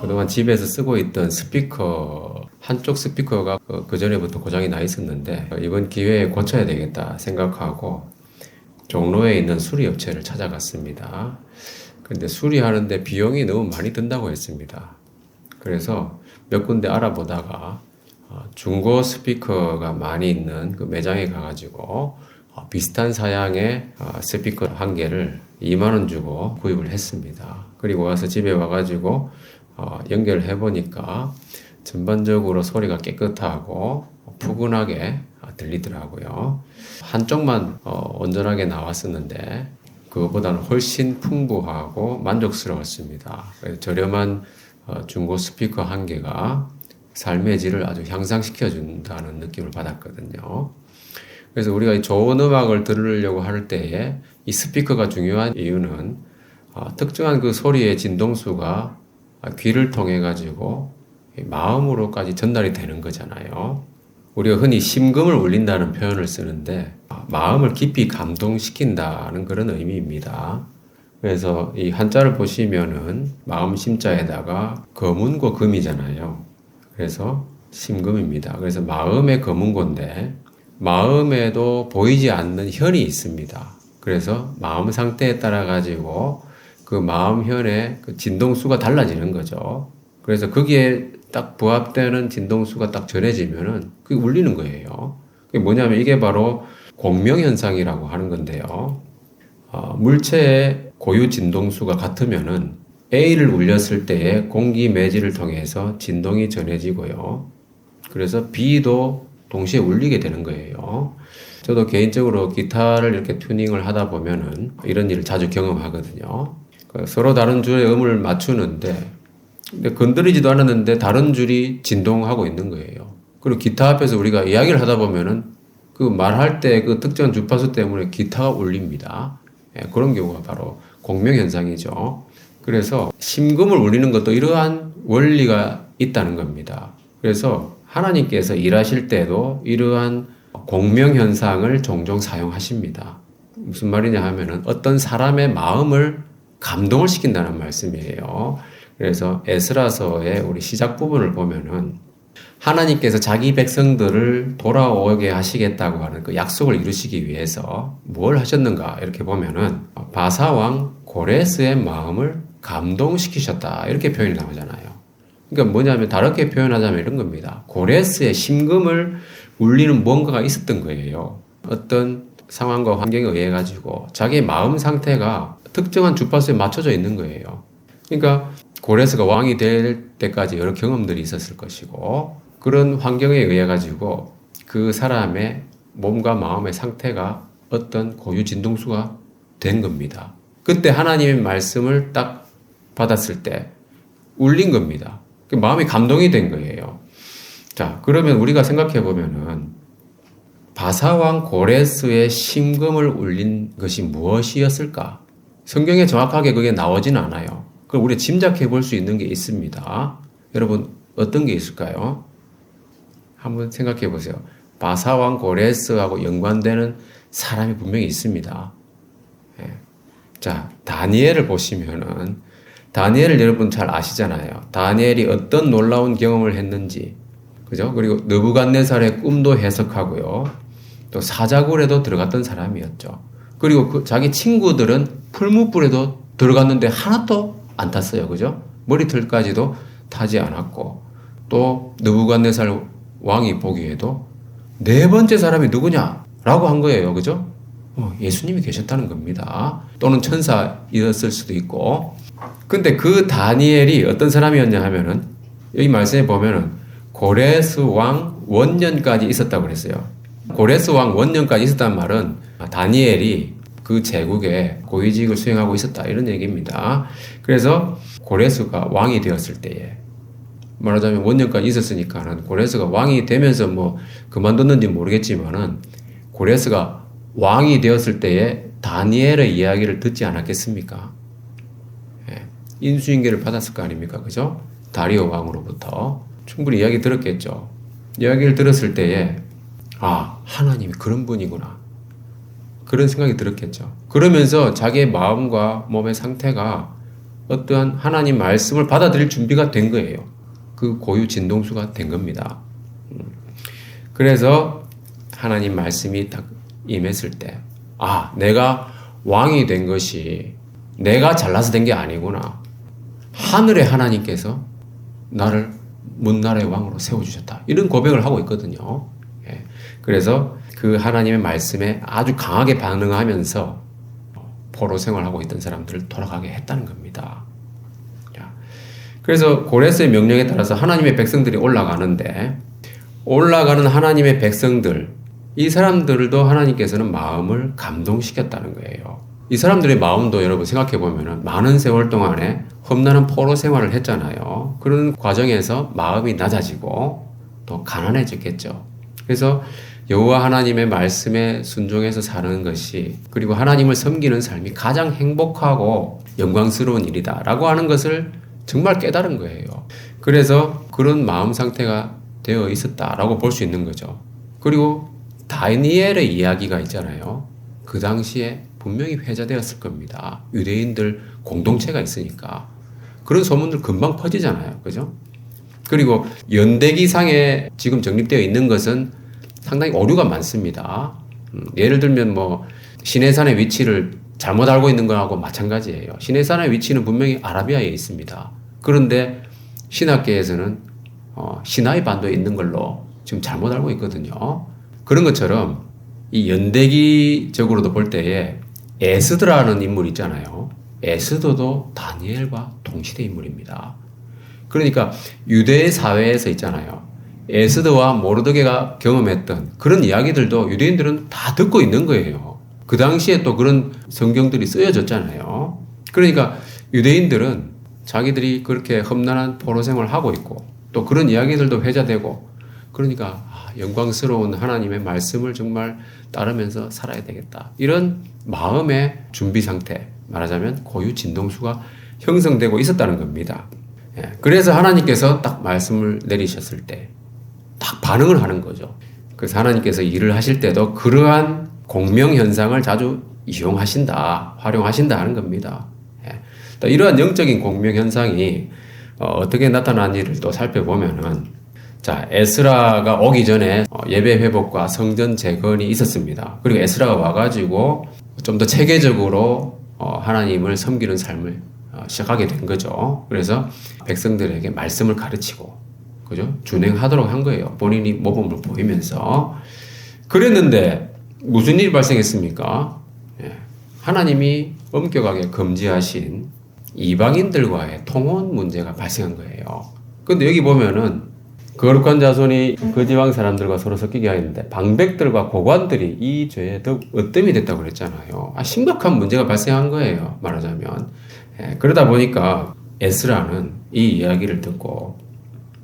그동안 집에서 쓰고 있던 스피커, 한쪽 스피커가 그 전에부터 고장이 나 있었는데 이번 기회에 고쳐야 되겠다 생각하고 종로에 있는 수리업체를 찾아갔습니다. 근데 수리하는데 비용이 너무 많이 든다고 했습니다. 그래서 몇 군데 알아보다가 중고 스피커가 많이 있는 그 매장에 가가지고 비슷한 사양의 스피커 한 개를 2만 원 주고 구입을 했습니다. 그리고 와서 집에 와가지고 연결해 보니까 전반적으로 소리가 깨끗하고 푸근하게 들리더라고요. 한쪽만 온전하게 나왔었는데 그거보다는 훨씬 풍부하고 만족스러웠습니다. 저렴한 중고 스피커 한 개가 삶의 질을 아주 향상시켜 준다는 느낌을 받았거든요. 그래서 우리가 좋은 음악을 들으려고 할 때에 이 스피커가 중요한 이유는 특정한 그 소리의 진동수가 귀를 통해 가지고 마음으로까지 전달이 되는 거잖아요. 우리가 흔히 심금을 울린다는 표현을 쓰는데 마음을 깊이 감동시킨다는 그런 의미입니다. 그래서 이 한자를 보시면은 마음 심자에다가 검은고 금이잖아요. 그래서 심금입니다. 그래서 마음의 검은고인데 마음에도 보이지 않는 현이 있습니다. 그래서 마음 상태에 따라 가지고 그 마음현의 그 진동수가 달라지는 거죠. 그래서 거기에 딱 부합되는 진동수가 딱 전해지면은 그게 울리는 거예요. 그게 뭐냐면 이게 바로 공명현상이라고 하는 건데요. 물체의 고유 진동수가 같으면은 A를 울렸을 때에 공기 매질을 통해서 진동이 전해지고요. 그래서 B도 동시에 울리게 되는 거예요. 저도 개인적으로 기타를 이렇게 튜닝을 하다 보면은 이런 일을 자주 경험하거든요. 서로 다른 줄의 음을 맞추는데 근데 건드리지도 않았는데 다른 줄이 진동하고 있는 거예요. 그리고 기타 앞에서 우리가 이야기를 하다 보면은 그 말할 때 그 특정 주파수 때문에 기타가 울립니다. 그런 경우가 바로 공명현상이죠. 그래서 심금을 울리는 것도 이러한 원리가 있다는 겁니다. 그래서 하나님께서 일하실 때도 이러한 공명현상을 종종 사용하십니다. 무슨 말이냐 하면은 어떤 사람의 마음을 감동을 시킨다는 말씀이에요. 그래서 에스라서의 우리 시작 부분을 보면은 하나님께서 자기 백성들을 돌아오게 하시겠다고 하는 그 약속을 이루시기 위해서 뭘 하셨는가 이렇게 보면은 바사왕 고레스의 마음을 감동시키셨다 이렇게 표현이 나오잖아요. 그러니까 뭐냐면 다르게 표현하자면 이런 겁니다. 고레스의 심금을 울리는 뭔가가 있었던 거예요. 어떤 상황과 환경에 의해 가지고 자기의 마음 상태가 특정한 주파수에 맞춰져 있는 거예요. 그러니까 고레스가 왕이 될 때까지 여러 경험들이 있었을 것이고 그런 환경에 의해 가지고 그 사람의 몸과 마음의 상태가 어떤 고유 진동수가 된 겁니다. 그때 하나님의 말씀을 딱 받았을 때 울린 겁니다. 마음이 감동이 된 거예요. 자, 그러면 우리가 생각해 보면은 바사왕 고레스의 심금을 울린 것이 무엇이었을까? 성경에 정확하게 그게 나오지는 않아요. 그럼 우리가 짐작해 볼 수 있는 게 있습니다. 여러분, 어떤 게 있을까요? 한번 생각해 보세요. 바사왕 고레스하고 연관되는 사람이 분명히 있습니다. 자, 다니엘을 보시면은, 다니엘을 여러분 잘 아시잖아요. 다니엘이 어떤 놀라운 경험을 했는지, 그죠? 그리고 느부갓네살의 꿈도 해석하고요. 또 사자굴에도 들어갔던 사람이었죠. 그리고 자기 친구들은 풀무불에도 들어갔는데 하나도 안 탔어요. 그죠? 머리털까지도 타지 않았고, 또 느부갓네살 왕이 보기에도 네 번째 사람이 누구냐? 라고 한 거예요. 그죠? 예수님이 계셨다는 겁니다. 또는 천사였을 수도 있고. 근데 그 다니엘이 어떤 사람이었냐 하면은, 여기 말씀에 보면은, 고레스 왕 원년까지 있었다고 그랬어요. 고레스 왕 원년까지 있었다는 말은, 다니엘이 그 제국에 고위직을 수행하고 있었다. 이런 얘기입니다. 그래서 고레스가 왕이 되었을 때에, 말하자면 원년까지 있었으니까는 고레스가 왕이 되면서 뭐 그만뒀는지 모르겠지만은 고레스가 왕이 되었을 때에 다니엘의 이야기를 듣지 않았겠습니까? 인수인계를 받았을 거 아닙니까? 그죠? 다리오 왕으로부터 충분히 이야기 들었겠죠. 이야기를 들었을 때에 하나님이 그런 분이구나. 그런 생각이 들었겠죠. 그러면서 자기의 마음과 몸의 상태가 어떠한 하나님 말씀을 받아들일 준비가 된 거예요. 그 고유 진동수가 된 겁니다. 그래서 하나님 말씀이 딱 임했을 때, 아, 내가 왕이 된 것이 내가 잘나서 된 게 아니구나. 하늘의 하나님께서 나를 문나라의 왕으로 세워주셨다. 이런 고백을 하고 있거든요. 예. 그래서 그 하나님의 말씀에 아주 강하게 반응하면서 포로 생활하고 있던 사람들을 돌아가게 했다는 겁니다. 그래서 고레스의 명령에 따라서 하나님의 백성들이 올라가는데, 올라가는 하나님의 백성들, 이 사람들도 하나님께서는 마음을 감동시켰다는 거예요. 이 사람들의 마음도 여러분 생각해 보면은 많은 세월 동안에 험난한 포로 생활을 했잖아요. 그런 과정에서 마음이 낮아지고 또 가난해졌겠죠. 그래서 여호와 하나님의 말씀에 순종해서 사는 것이, 그리고 하나님을 섬기는 삶이 가장 행복하고 영광스러운 일이다라고 하는 것을 정말 깨달은 거예요. 그래서 그런 마음 상태가 되어 있었다라고 볼 수 있는 거죠. 그리고 다니엘의 이야기가 있잖아요. 그 당시에 분명히 회자되었을 겁니다. 유대인들 공동체가 있으니까. 그런 소문들 금방 퍼지잖아요. 그죠? 그리고 연대기상에 지금 정립되어 있는 것은 상당히 오류가 많습니다. 예를 들면 뭐 시내산의 위치를 잘못 알고 있는 거하고 마찬가지예요. 시내산의 위치는 분명히 아라비아에 있습니다. 그런데 신학계에서는 시나이 반도에 있는 걸로 지금 잘못 알고 있거든요. 그런 것처럼 이 연대기적으로도 볼 때에 에스드라는 인물이 있잖아요. 에스더도 다니엘과 동시대 인물입니다. 그러니까 유대 사회에서 있잖아요. 에스더와 모르드게가 경험했던 그런 이야기들도 유대인들은 다 듣고 있는 거예요. 그 당시에 또 그런 성경들이 쓰여졌잖아요. 그러니까 유대인들은 자기들이 그렇게 험난한 포로 생활을 하고 있고 또 그런 이야기들도 회자되고, 그러니까 영광스러운 하나님의 말씀을 정말 따르면서 살아야 되겠다. 이런 마음의 준비 상태, 말하자면 고유 진동수가 형성되고 있었다는 겁니다. 그래서 하나님께서 딱 말씀을 내리셨을 때 딱 반응을 하는 거죠. 그래서 하나님께서 일을 하실 때도 그러한 공명 현상을 자주 이용하신다, 활용하신다 하는 겁니다. 또 이러한 영적인 공명 현상이 어떻게 나타나는지를 또 살펴보면은, 자, 에스라가 오기 전에 예배 회복과 성전 재건이 있었습니다. 그리고 에스라가 와가지고 좀 더 체계적으로 하나님을 섬기는 삶을 시작하게 된 거죠. 그래서 백성들에게 말씀을 가르치고, 그죠? 준행하도록 한 거예요. 본인이 모범을 보이면서. 그랬는데 무슨 일이 발생했습니까? 하나님이 엄격하게 금지하신 이방인들과의 통혼 문제가 발생한 거예요. 근데 여기 보면은 거룩한 자손이 그 지방 사람들과 서로 섞이게 하였는데 방백들과 고관들이 이 죄에 더욱 으뜸이 됐다고 그랬잖아요. 심각한 문제가 발생한 거예요. 말하자면. 그러다 보니까 에스라는 이 이야기를 듣고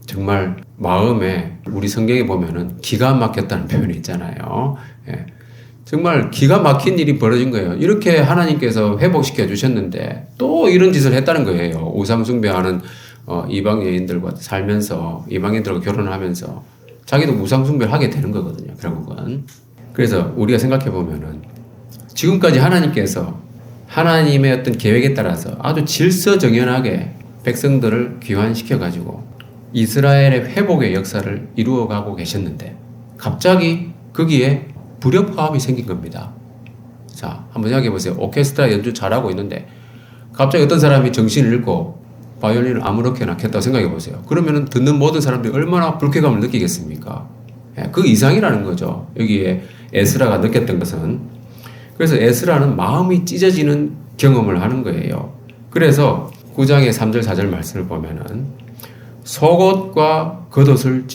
정말 마음에, 우리 성경에 보면은 기가 막혔다는 표현이 있잖아요. 정말 기가 막힌 일이 벌어진 거예요. 이렇게 하나님께서 회복시켜 주셨는데 또 이런 짓을 했다는 거예요. 우상 숭배하는 이방 여인들과 살면서, 이방인들과 결혼을 하면서 자기도 우상 숭배를 하게 되는 거거든요, 결국은. 그래서 우리가 생각해 보면은 지금까지 하나님께서 하나님의 어떤 계획에 따라서 아주 질서정연하게 백성들을 귀환시켜 가지고 이스라엘의 회복의 역사를 이루어가고 계셨는데 갑자기 거기에 불협화음이 생긴 겁니다. 자, 한번 생각해 보세요. 오케스트라 연주 잘하고 있는데 갑자기 어떤 사람이 정신을 잃고 바이올린을 아무렇게나 켰다고 생각해 보세요. 그러면은 듣는 모든 사람들이 얼마나 불쾌감을 느끼겠습니까? 그 이상이라는 거죠. 여기에 에스라가 느꼈던 것은. 그래서 에스라는 마음이 찢어지는 경험을 하는 거예요. 그래서 9장의 3절 4절 말씀을 보면은 속옷과 겉옷을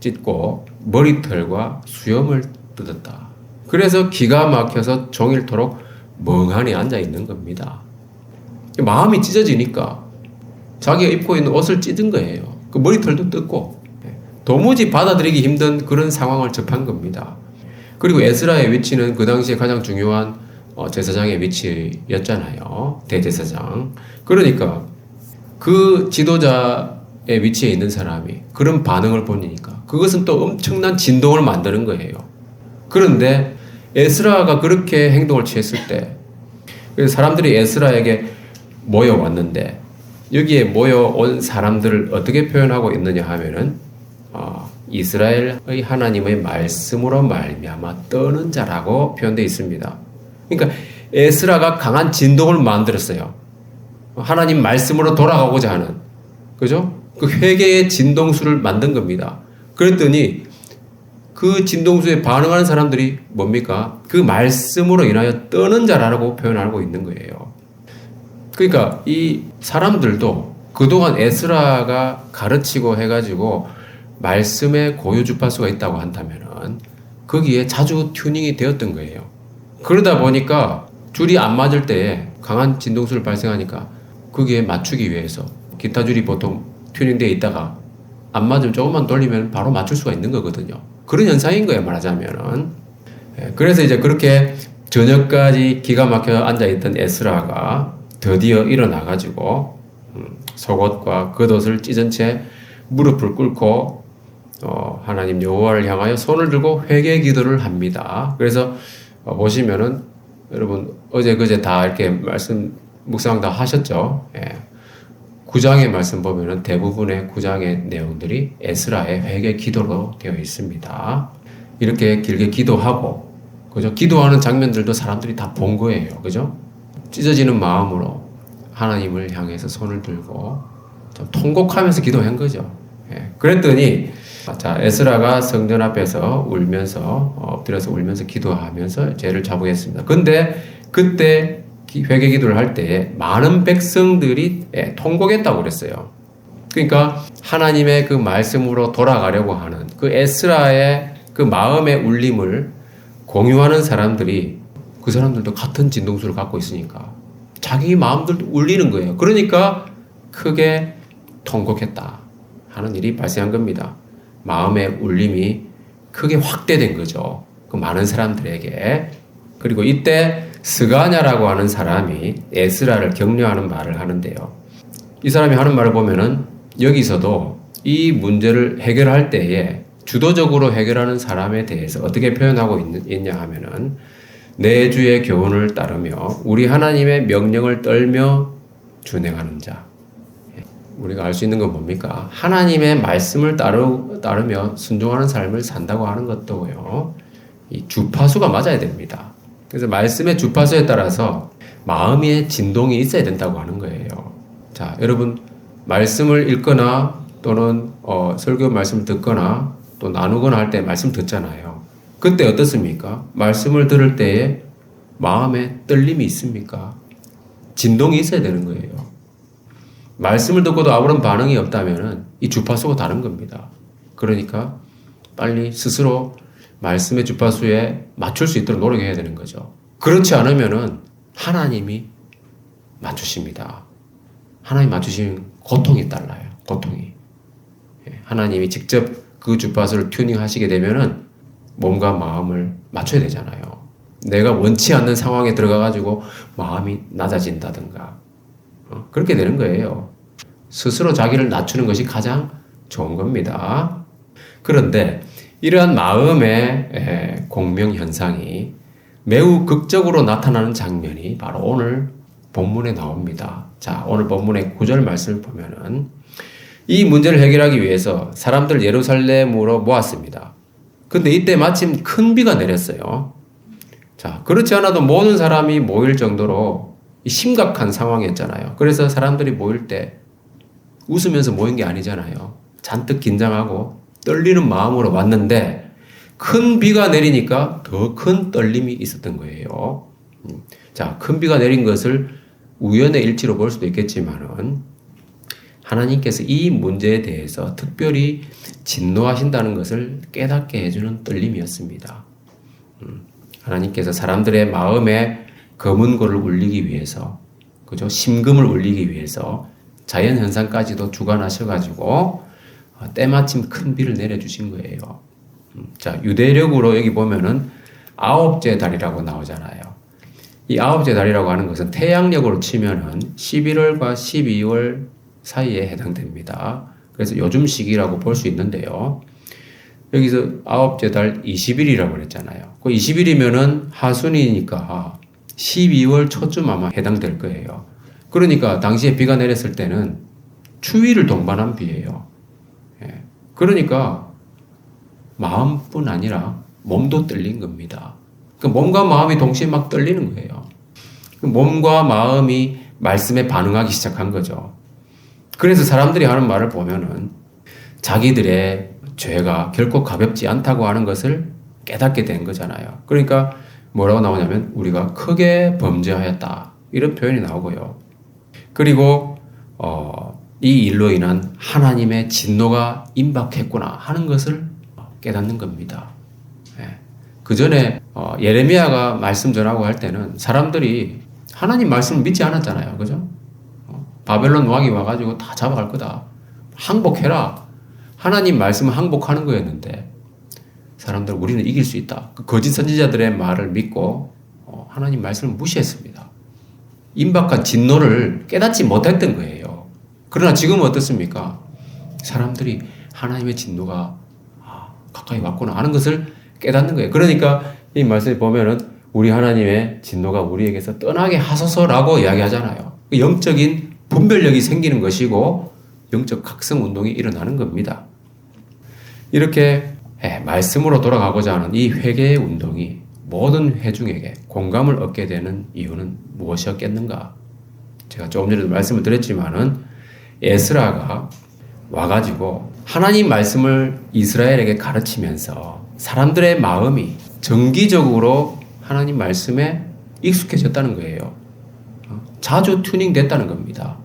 찢고 머리털과 수염을 뜯었다. 그래서 기가 막혀서 종일토록 멍하니 앉아 있는 겁니다. 마음이 찢어지니까 자기가 입고 있는 옷을 찢은 거예요. 그 머리털도 뜯고 도무지 받아들이기 힘든 그런 상황을 접한 겁니다. 그리고 에스라의 위치는 그 당시에 가장 중요한 제사장의 위치였잖아요. 대제사장. 그러니까 그 지도자의 위치에 있는 사람이 그런 반응을 보니까 그것은 또 엄청난 진동을 만드는 거예요. 그런데 에스라가 그렇게 행동을 취했을 때 사람들이 에스라에게 모여왔는데 여기에 모여온 사람들을 어떻게 표현하고 있느냐 하면은 이스라엘의 하나님의 말씀으로 말미암아 떠는 자라고 표현되어 있습니다. 그러니까 에스라가 강한 진동을 만들었어요. 하나님 말씀으로 돌아가고자 하는, 그죠? 그 회개의 진동수를 만든 겁니다. 그랬더니 그 진동수에 반응하는 사람들이 뭡니까? 그 말씀으로 인하여 떠는 자라고 표현하고 있는 거예요. 그러니까 이 사람들도 그동안 에스라가 가르치고 해가지고 말씀에 고유 주파수가 있다고 한다면은 거기에 자주 튜닝이 되었던 거예요. 그러다 보니까 줄이 안 맞을 때에 강한 진동수를 발생하니까 거기에 맞추기 위해서 기타 줄이 보통 튜닝되어 있다가 안 맞으면 조금만 돌리면 바로 맞출 수가 있는 거거든요. 그런 현상인 거예요, 말하자면은. 그래서 이제 그렇게 저녁까지 기가 막혀 앉아있던 에스라가 드디어 일어나가지고 속옷과 겉옷을 찢은 채 무릎을 꿇고 하나님 여호와를 향하여 손을 들고 회개 기도를 합니다. 그래서 보시면은 여러분 어제 그제 다 이렇게 말씀 묵상 다 하셨죠? 9장의 말씀 보면은 대부분의 9장의 내용들이 에스라의 회개 기도로 되어 있습니다. 이렇게 길게 기도하고, 그죠? 기도하는 장면들도 사람들이 다 본 거예요. 그죠? 찢어지는 마음으로 하나님을 향해서 손을 들고 좀 통곡하면서 기도한 거죠. 그랬더니, 자, 에스라가 성전 앞에서 울면서, 엎드려서 울면서 기도하면서 죄를 자복했습니다. 근데 그때 회개 기도를 할 때에 많은 백성들이 통곡했다고 그랬어요. 그러니까 하나님의 그 말씀으로 돌아가려고 하는 그 에스라의 그 마음의 울림을 공유하는 사람들이 그 사람들도 같은 진동수를 갖고 있으니까 자기 마음들도 울리는 거예요. 그러니까 크게 통곡했다 하는 일이 발생한 겁니다. 마음의 울림이 크게 확대된 거죠. 그 많은 사람들에게. 그리고 이때 스가냐라고 하는 사람이 에스라를 격려하는 말을 하는데요. 이 사람이 하는 말을 보면은 여기서도 이 문제를 해결할 때에 주도적으로 해결하는 사람에 대해서 어떻게 표현하고 있냐 하면은 내 주의 교훈을 따르며 우리 하나님의 명령을 떨며 준행하는 자. 우리가 알 수 있는 건 뭡니까? 하나님의 말씀을 따르며 순종하는 삶을 산다고 하는 것도요. 이 주파수가 맞아야 됩니다. 그래서 말씀의 주파수에 따라서 마음의 진동이 있어야 된다고 하는 거예요. 자, 여러분 말씀을 읽거나 또는 설교 말씀을 듣거나 또 나누거나 할 때 말씀 듣잖아요. 그때 어떻습니까? 말씀을 들을 때에 마음에 떨림이 있습니까? 진동이 있어야 되는 거예요. 말씀을 듣고도 아무런 반응이 없다면 이 주파수가 다른 겁니다. 그러니까 빨리 스스로 말씀의 주파수에 맞출 수 있도록 노력해야 되는 거죠. 그렇지 않으면은 하나님이 맞추십니다. 하나님 맞추시면 고통이 달라요. 고통이. 하나님이 직접 그 주파수를 튜닝하시게 되면은 몸과 마음을 맞춰야 되잖아요. 내가 원치 않는 상황에 들어가가지고 마음이 낮아진다든가 그렇게 되는 거예요. 스스로 자기를 낮추는 것이 가장 좋은 겁니다. 그런데 이러한 마음의 공명 현상이 매우 극적으로 나타나는 장면이 바로 오늘 본문에 나옵니다. 자, 오늘 본문의 9절 말씀을 보면은 이 문제를 해결하기 위해서 사람들 예루살렘으로 모았습니다. 근데 이때 마침 큰 비가 내렸어요. 자, 그렇지 않아도 모든 사람이 모일 정도로 심각한 상황이었잖아요. 그래서 사람들이 모일 때 웃으면서 모인 게 아니잖아요. 잔뜩 긴장하고 떨리는 마음으로 왔는데 큰 비가 내리니까 더 큰 떨림이 있었던 거예요. 자, 큰 비가 내린 것을 우연의 일치로 볼 수도 있겠지만은 하나님께서 이 문제에 대해서 특별히 진노하신다는 것을 깨닫게 해주는 떨림이었습니다. 하나님께서 사람들의 마음에 검은고를 울리기 위해서, 그죠? 심금을 울리기 위해서 자연 현상까지도 주관하셔가지고 때마침 큰 비를 내려주신 거예요. 자, 유대력으로 여기 보면은 아홉째 달이라고 나오잖아요. 이 아홉째 달이라고 하는 것은 태양력으로 치면은 11월과 12월 사이에 해당됩니다. 그래서 요즘 시기라고 볼 수 있는데요. 여기서 아홉째 달 20일이라고 그랬잖아요. 그 20일이면은 하순이니까 12월 초쯤 아마 해당될 거예요. 그러니까 당시에 비가 내렸을 때는 추위를 동반한 비예요. 예. 그러니까 마음뿐 아니라 몸도 떨린 겁니다. 그 몸과 마음이 동시에 막 떨리는 거예요. 그 몸과 마음이 말씀에 반응하기 시작한 거죠. 그래서 사람들이 하는 말을 보면은 자기들의 죄가 결코 가볍지 않다고 하는 것을 깨닫게 된 거잖아요. 그러니까 뭐라고 나오냐면 우리가 크게 범죄하였다. 이런 표현이 나오고요. 그리고 이 일로 인한 하나님의 진노가 임박했구나 하는 것을 깨닫는 겁니다. 예. 그 전에 예레미야가 말씀 전하고 할 때는 사람들이 하나님 말씀을 믿지 않았잖아요. 그죠? 바벨론 왕이 와가지고 다 잡아갈 거다. 항복해라. 하나님 말씀을 항복하는 거였는데 사람들 우리는 이길 수 있다. 그 거짓 선지자들의 말을 믿고 하나님 말씀을 무시했습니다. 임박한 진노를 깨닫지 못했던 거예요. 그러나 지금은 어떻습니까? 사람들이 하나님의 진노가 가까이 왔구나 하는 것을 깨닫는 거예요. 그러니까 이 말씀을 보면은 우리 하나님의 진노가 우리에게서 떠나게 하소서라고 이야기하잖아요. 영적인 분별력이 생기는 것이고 영적 각성 운동이 일어나는 겁니다. 이렇게 말씀으로 돌아가고자 하는 이 회개의 운동이 모든 회중에게 공감을 얻게 되는 이유는 무엇이었겠는가? 제가 조금 전에도 말씀을 드렸지만은 에스라가 와가지고 하나님 말씀을 이스라엘에게 가르치면서 사람들의 마음이 정기적으로 하나님 말씀에 익숙해졌다는 거예요. 자주 튜닝 됐다는 겁니다.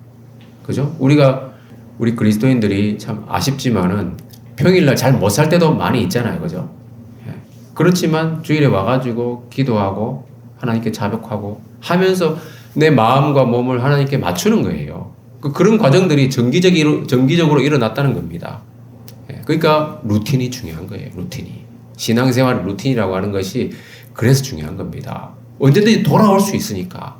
그죠? 우리 그리스도인들이 참 아쉽지만은 평일날 잘 못 살 때도 많이 있잖아요. 그죠? 그렇지만 주일에 와가지고 기도하고 하나님께 자복하고 하면서 내 마음과 몸을 하나님께 맞추는 거예요. 그런 과정들이 정기적으로 일어났다는 겁니다. 그러니까 루틴이 중요한 거예요. 루틴이. 신앙생활 루틴이라고 하는 것이 그래서 중요한 겁니다. 언제든지 돌아올 수 있으니까.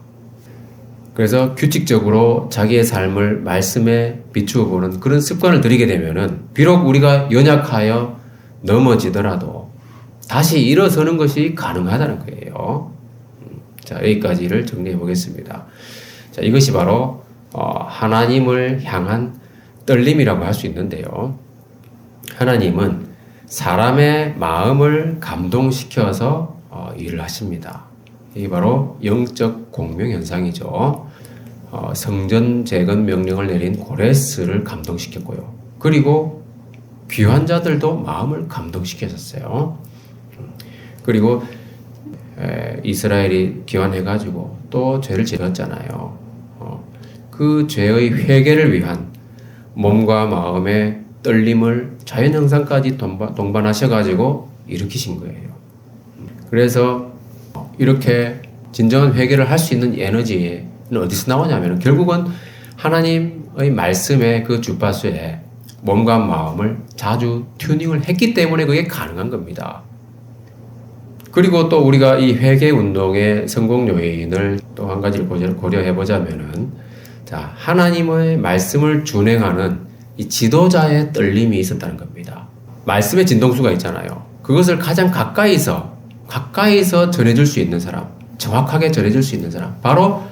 그래서 규칙적으로 자기의 삶을 말씀에 비추어 보는 그런 습관을 들이게 되면은 비록 우리가 연약하여 넘어지더라도 다시 일어서는 것이 가능하다는 거예요. 자, 여기까지를 정리해 보겠습니다. 자, 이것이 바로 하나님을 향한 떨림이라고 할 수 있는데요. 하나님은 사람의 마음을 감동시켜서 일을 하십니다. 이게 바로 영적 공명 현상이죠. 성전 재건 명령을 내린 고레스를 감동시켰고요. 그리고 귀환 자들도 마음을 감동시켰었어요. 그리고 이스라엘이 귀환해가지고 또 죄를 지었잖아요. 그 죄의 회개를 위한 몸과 마음의 떨림을 자연현상까지 동반하셔가지고 일으키신 거예요. 그래서 이렇게 진정한 회개를 할 수 있는 에너지는 어디서 나오냐면 결국은 하나님의 말씀의 그 주파수에 몸과 마음을 자주 튜닝을 했기 때문에 그게 가능한 겁니다. 그리고 또 우리가 이 회개 운동의 성공 요인을 또 한 가지를 고려해 보자면은 자, 하나님의 말씀을 준행하는 이 지도자의 떨림이 있었다는 겁니다. 말씀의 진동수가 있잖아요. 그것을 가장 가까이서 전해줄 수 있는 사람, 정확하게 전해줄 수 있는 사람, 바로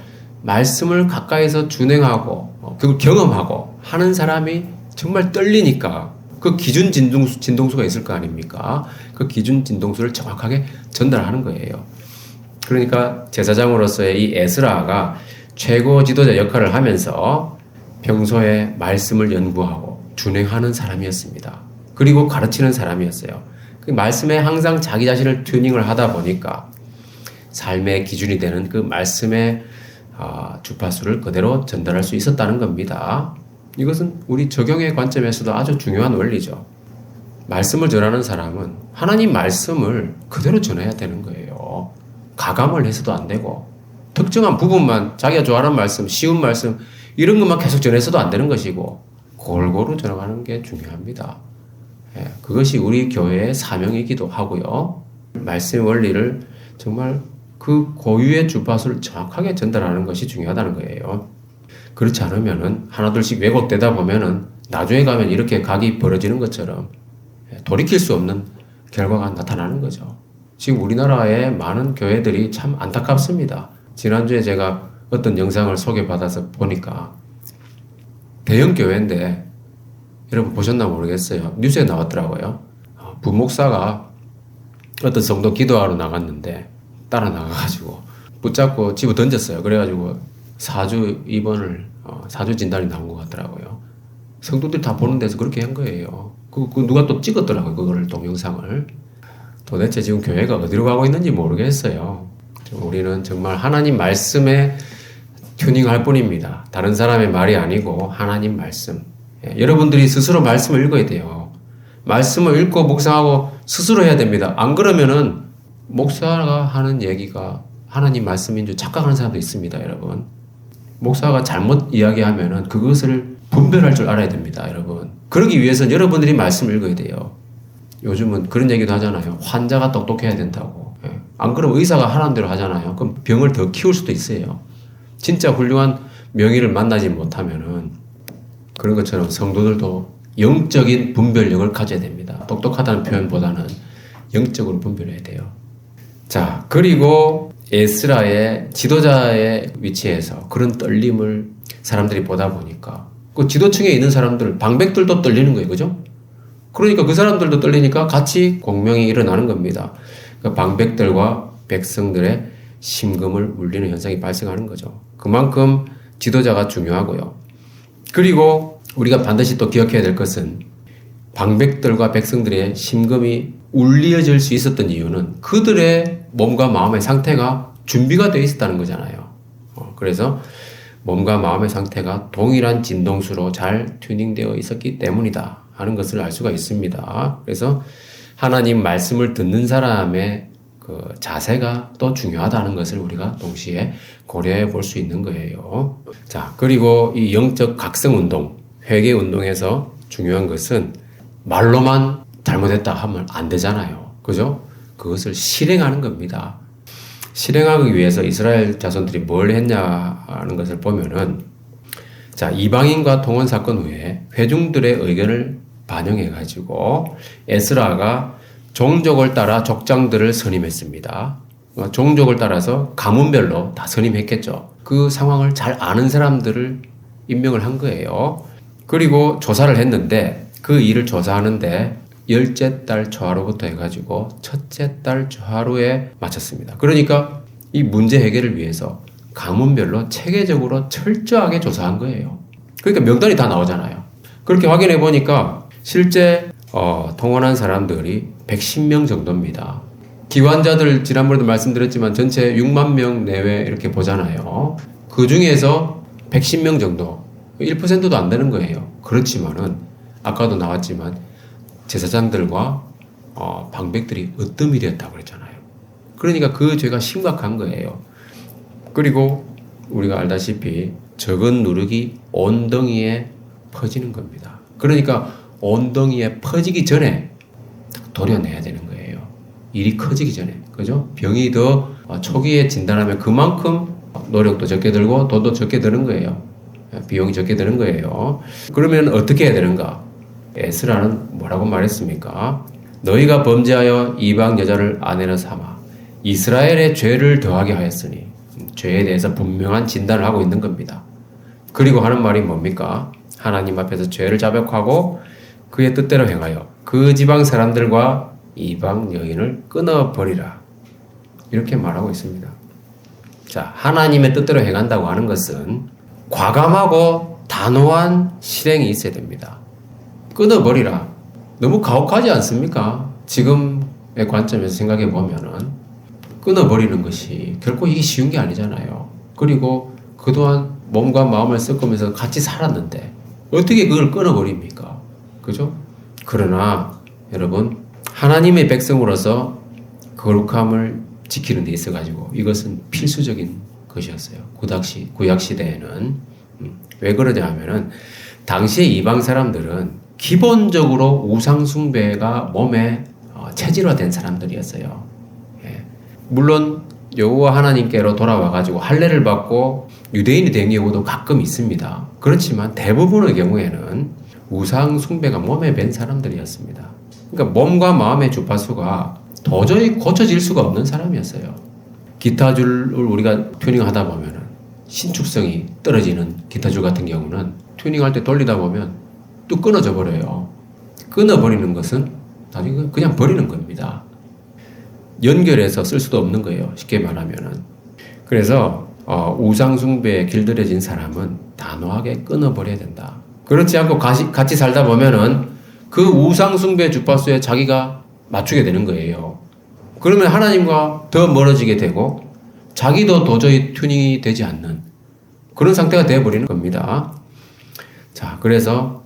말씀을 가까이서 준행하고 그걸 경험하고 하는 사람이 정말 떨리니까 그 기준 진동수가 있을 거 아닙니까? 그 기준 진동수를 정확하게 전달하는 거예요. 그러니까 제사장으로서의 이 에스라가 최고 지도자 역할을 하면서 평소에 말씀을 연구하고 준행하는 사람이었습니다. 그리고 가르치는 사람이었어요. 그 말씀에 항상 자기 자신을 튜닝을 하다 보니까 삶의 기준이 되는 그 말씀의 주파수를 그대로 전달할 수 있었다는 겁니다. 이것은 우리 적용의 관점에서도 아주 중요한 원리죠. 말씀을 전하는 사람은 하나님 말씀을 그대로 전해야 되는 거예요. 가감을 해서도 안 되고 특정한 부분만 자기가 좋아하는 말씀, 쉬운 말씀 이런 것만 계속 전해서도 안 되는 것이고 골고루 전하는 게 중요합니다. 그것이 우리 교회의 사명이기도 하고요. 말씀의 원리를 정말 그 고유의 주파수를 정확하게 전달하는 것이 중요하다는 거예요. 그렇지 않으면은 하나둘씩 왜곡되다 보면은 나중에 가면 이렇게 각이 벌어지는 것처럼 돌이킬 수 없는 결과가 나타나는 거죠. 지금 우리나라의 많은 교회들이 참 안타깝습니다. 지난주에 제가 어떤 영상을 소개받아서 보니까 대형 교회인데 여러분 보셨나 모르겠어요. 뉴스에 나왔더라고요. 부목사가 어떤 성도 기도하러 나갔는데 따라 나가가지고 붙잡고 집어 던졌어요. 그래가지고 4주 입원을 4주 진단이 나온 것 같더라고요. 성도들이 다 보는 데서 그렇게 한 거예요. 그 누가 또 찍었더라고요. 그거를 동영상을. 도대체 지금 교회가 어디로 가고 있는지 모르겠어요. 우리는 정말 하나님 말씀에 튜닝할 뿐입니다. 다른 사람의 말이 아니고 하나님 말씀. 여러분들이 스스로 말씀을 읽어야 돼요. 말씀을 읽고 묵상하고 스스로 해야 됩니다. 안 그러면은 목사가 하는 얘기가 하나님 말씀인 줄 착각하는 사람도 있습니다, 여러분. 목사가 잘못 이야기하면은 그것을 분별할 줄 알아야 됩니다, 여러분. 그러기 위해서는 여러분들이 말씀을 읽어야 돼요. 요즘은 그런 얘기도 하잖아요. 환자가 똑똑해야 된다고. 안 그러면 의사가 하라는 대로 하잖아요. 그럼 병을 더 키울 수도 있어요. 진짜 훌륭한 명의를 만나지 못하면은 그런 것처럼 성도들도 영적인 분별력을 가져야 됩니다. 똑똑하다는 표현보다는 영적으로 분별해야 돼요. 자, 그리고 에스라의 지도자의 위치에서 그런 떨림을 사람들이 보다 보니까 그 지도층에 있는 사람들, 방백들도 떨리는 거예요. 그죠? 그러니까 그 사람들도 떨리니까 같이 공명이 일어나는 겁니다. 그 방백들과 백성들의 심금을 울리는 현상이 발생하는 거죠. 그만큼 지도자가 중요하고요. 그리고 우리가 반드시 또 기억해야 될 것은 방백들과 백성들의 심금이 울려질 수 있었던 이유는 그들의 몸과 마음의 상태가 준비가 되어 있었다는 거잖아요. 그래서 몸과 마음의 상태가 동일한 진동수로 잘 튜닝되어 있었기 때문이다 하는 것을 알 수가 있습니다. 그래서 하나님 말씀을 듣는 사람의 그 자세가 또 중요하다는 것을 우리가 동시에 고려해 볼 수 있는 거예요. 자, 그리고 이 영적 각성 운동, 회개 운동에서 중요한 것은 말로만 잘못했다 하면 안 되잖아요. 그죠? 그것을 실행하는 겁니다. 실행하기 위해서 이스라엘 자손들이 뭘 했냐 하는 것을 보면은, 자, 이방인과 통혼 사건 후에 회중들의 의견을 반영해가지고 에스라가 종족을 따라 족장들을 선임했습니다. 종족을 따라서 가문별로 다 선임했겠죠. 그 상황을 잘 아는 사람들을 임명을 한 거예요. 그리고 조사를 했는데 그 일을 조사하는데 열째 달 초하루부터 해가지고 첫째 달 초하루에 마쳤습니다. 그러니까 이 문제 해결을 위해서 가문별로 체계적으로 철저하게 조사한 거예요. 그러니까 명단이 다 나오잖아요. 그렇게 확인해 보니까 실제 통혼한 사람들이 110명 정도입니다. 기관자들 지난번에도 말씀드렸지만 전체 6만 명 내외 이렇게 보잖아요. 그 중에서 110명 정도, 1%도 안 되는 거예요. 그렇지만은 아까도 나왔지만 제사장들과 방백들이 으뜸일이었다고 그랬잖아요. 그러니까 그 죄가 심각한 거예요. 그리고 우리가 알다시피 적은 누룩이 온덩이에 퍼지는 겁니다. 그러니까 온덩이에 퍼지기 전에 도려내야 되는 거예요. 일이 커지기 전에. 그죠? 병이 더 초기에 진단하면 그만큼 노력도 적게 들고 돈도 적게 드는 거예요. 비용이 적게 드는 거예요. 그러면 어떻게 해야 되는가? 에스라는 뭐라고 말했습니까? 너희가 범죄하여 이방 여자를 아내로 삼아 이스라엘의 죄를 더하게 하였으니, 죄에 대해서 분명한 진단을 하고 있는 겁니다. 그리고 하는 말이 뭡니까? 하나님 앞에서 죄를 자백하고 그의 뜻대로 행하여 그 지방 사람들과 이방 여인을 끊어버리라. 이렇게 말하고 있습니다. 자, 하나님의 뜻대로 행한다고 하는 것은 과감하고 단호한 실행이 있어야 됩니다. 끊어버리라. 너무 가혹하지 않습니까? 지금의 관점에서 생각해 보면은 끊어버리는 것이 결코 이게 쉬운 게 아니잖아요. 그리고 그동안 몸과 마음을 섞으면서 같이 살았는데 어떻게 그걸 끊어버립니까? 그죠? 그러나 여러분, 하나님의 백성으로서 거룩함을 지키는 데 있어가지고 이것은 필수적인 것이었어요. 구약 시대에는. 왜 그러냐 하면은 당시의 이방 사람들은 기본적으로 우상숭배가 몸에 체질화된 사람들이었어요. 예. 물론 여호와 하나님께로 돌아와가지고 할례를 받고 유대인이 된 경우도 가끔 있습니다. 그렇지만 대부분의 경우에는 우상숭배가 몸에 밴 사람들이었습니다. 그러니까 몸과 마음의 주파수가 도저히 고쳐질 수가 없는 사람이었어요. 기타줄을 우리가 튜닝하다 보면은 신축성이 떨어지는 기타줄 같은 경우는 튜닝할 때 돌리다 보면 뚝 끊어져 버려요. 끊어버리는 것은 나중에 그냥 버리는 겁니다. 연결해서 쓸 수도 없는 거예요. 쉽게 말하면은. 그래서 우상숭배에 길들여진 사람은 단호하게 끊어버려야 된다. 그렇지 않고 같이 살다 보면은 그 우상숭배 주파수에 자기가 맞추게 되는 거예요. 그러면 하나님과 더 멀어지게 되고 자기도 도저히 튜닝이 되지 않는 그런 상태가 되어버리는 겁니다. 자, 그래서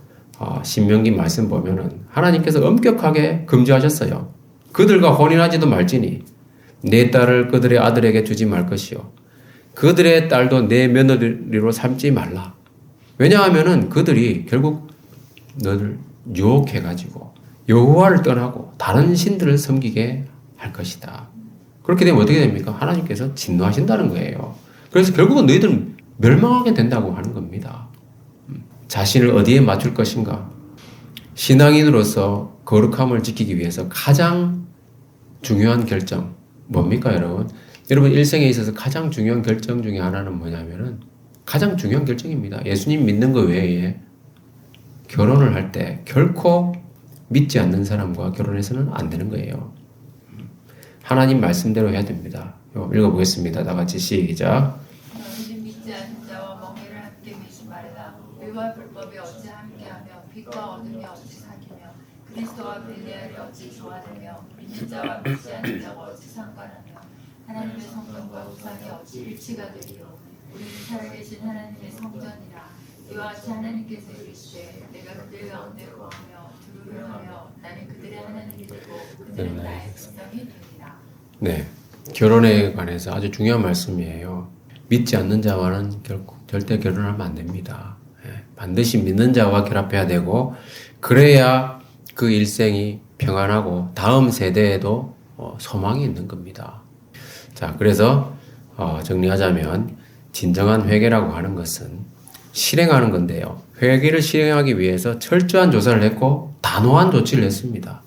신명기 말씀 보면은 하나님께서 엄격하게 금지하셨어요. 그들과 혼인하지도 말지니 내 딸을 그들의 아들에게 주지 말 것이요 그들의 딸도 내 며느리로 삼지 말라. 왜냐하면은 그들이 결국 너를 유혹해가지고 여호와를 떠나고 다른 신들을 섬기게 할 것이다. 그렇게 되면 어떻게 됩니까? 하나님께서 진노하신다는 거예요. 그래서 결국은 너희들은 멸망하게 된다고 하는 겁니다. 자신을 어디에 맞출 것인가? 신앙인으로서 거룩함을 지키기 위해서 가장 중요한 결정 뭡니까, 여러분? 여러분 일생에 있어서 가장 중요한 결정 중에 하나는 뭐냐면은 가장 중요한 결정입니다. 예수님 믿는 거 외에 결혼을 할 때 결코 믿지 않는 사람과 결혼해서는 안 되는 거예요. 하나님 말씀대로 해야 됩니다. 읽어보겠습니다. 다 같이 시작. 너희는 믿지 않는 자와 멍에를 함께 매지 말라. 의와 불법이 어찌 함께하며 빛과 어둠이 어찌 사귀며 그리스도와 벨리알이 어찌 조화되며 믿는 자와 믿지 않는 자가 어찌 상관하며 하나님의 성전과 우상이 어찌 일치가 되리요. 우리는 살아계신 하나님의 성전이라. 이와 같이 하나님께서 이르시되 내가 그들 가운데 거하며 두루를 하며 나는 그들의 하나님이 되고 그들은 나의 백성이 되리라. 네, 결혼에 관해서 아주 중요한 말씀이에요. 믿지 않는 자와는 절대 결혼하면 안 됩니다. 반드시 믿는 자와 결합해야 되고 그래야 그 일생이 평안하고 다음 세대에도 소망이 있는 겁니다. 자, 그래서 정리하자면 진정한 회개라고 하는 것은 실행하는 건데요. 회개를 실행하기 위해서 철저한 조사를 했고 단호한 조치를 했습니다.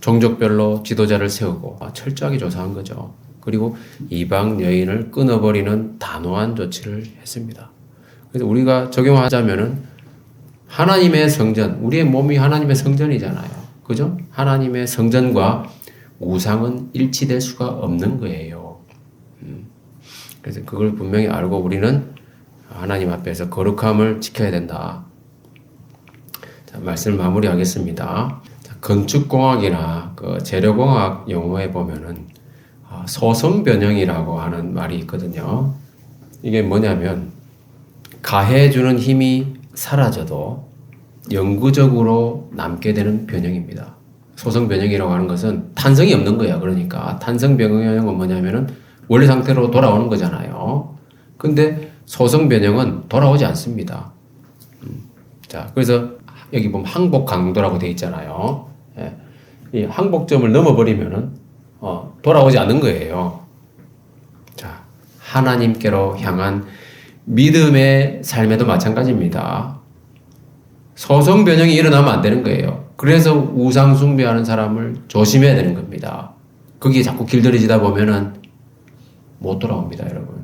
종족별로 지도자를 세우고 철저하게 조사한 거죠. 그리고 이방 여인을 끊어버리는 단호한 조치를 했습니다. 그래서 우리가 적용하자면은 하나님의 성전, 우리의 몸이 하나님의 성전이잖아요. 그죠? 하나님의 성전과 우상은 일치될 수가 없는 거예요. 그래서 그걸 분명히 알고 우리는 하나님 앞에서 거룩함을 지켜야 된다. 자, 말씀을 마무리하겠습니다. 자, 건축공학이나 재료공학 용어에 보면은 소성 변형이라고 하는 말이 있거든요. 이게 뭐냐면 가해주는 힘이 사라져도 영구적으로 남게 되는 변형입니다. 소성 변형이라고 하는 것은 탄성이 없는 거야. 그러니까 탄성 변형은 뭐냐면은 원래 상태로 돌아오는 거잖아요. 근데 소성 변형은 돌아오지 않습니다. 자, 그래서 여기 보면 항복 강도라고 되어 있잖아요. 예. 이 항복점을 넘어버리면은 돌아오지 않는 거예요. 자, 하나님께로 향한 믿음의 삶에도 마찬가지입니다. 소성 변형이 일어나면 안 되는 거예요. 그래서 우상 숭배하는 사람을 조심해야 되는 겁니다. 거기에 자꾸 길들여지다 보면은 못 돌아옵니다, 여러분.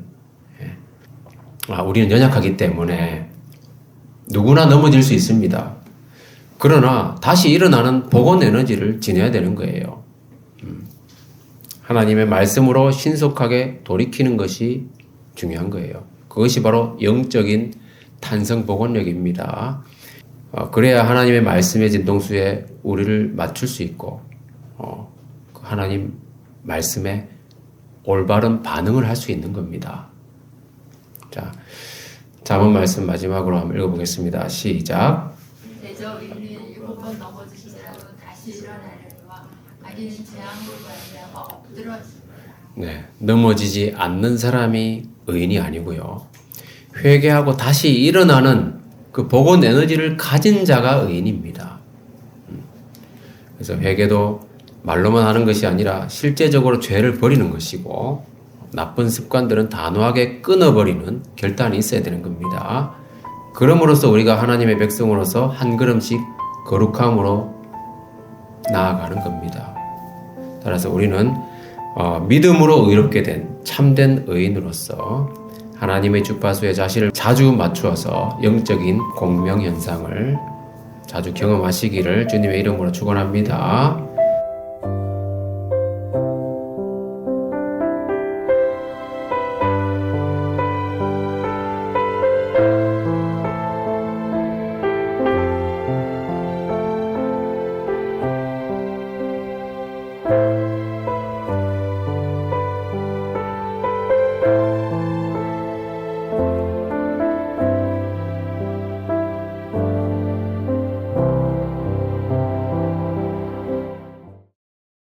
우리는 연약하기 때문에 누구나 넘어질 수 있습니다. 그러나 다시 일어나는 복원 에너지를 지녀야 되는 거예요. 하나님의 말씀으로 신속하게 돌이키는 것이 중요한 거예요. 그것이 바로 영적인 탄성 복원력입니다. 그래야 하나님의 말씀의 진동수에 우리를 맞출 수 있고 하나님 말씀에 올바른 반응을 할 수 있는 겁니다. 자, 잠언 말씀 마지막으로 한번 읽어보겠습니다. 시작. 대저 의인은 7번 넘어질지라도 다시 일어나려니와 악인은 재앙으로 말미암아 엎드러집니다. 네, 넘어지지 않는 사람이 의인이 아니고요. 회개하고 다시 일어나는 그 복원 에너지를 가진 자가 의인입니다. 그래서 회개도 말로만 하는 것이 아니라 실제적으로 죄를 버리는 것이고 나쁜 습관들은 단호하게 끊어버리는 결단이 있어야 되는 겁니다. 그럼으로써 우리가 하나님의 백성으로서 한 걸음씩 거룩함으로 나아가는 겁니다. 따라서 우리는 믿음으로 의롭게 된 참된 의인으로서 하나님의 주파수에 자신을 자주 맞추어서 영적인 공명 현상을 자주 경험하시기를 주님의 이름으로 축원합니다.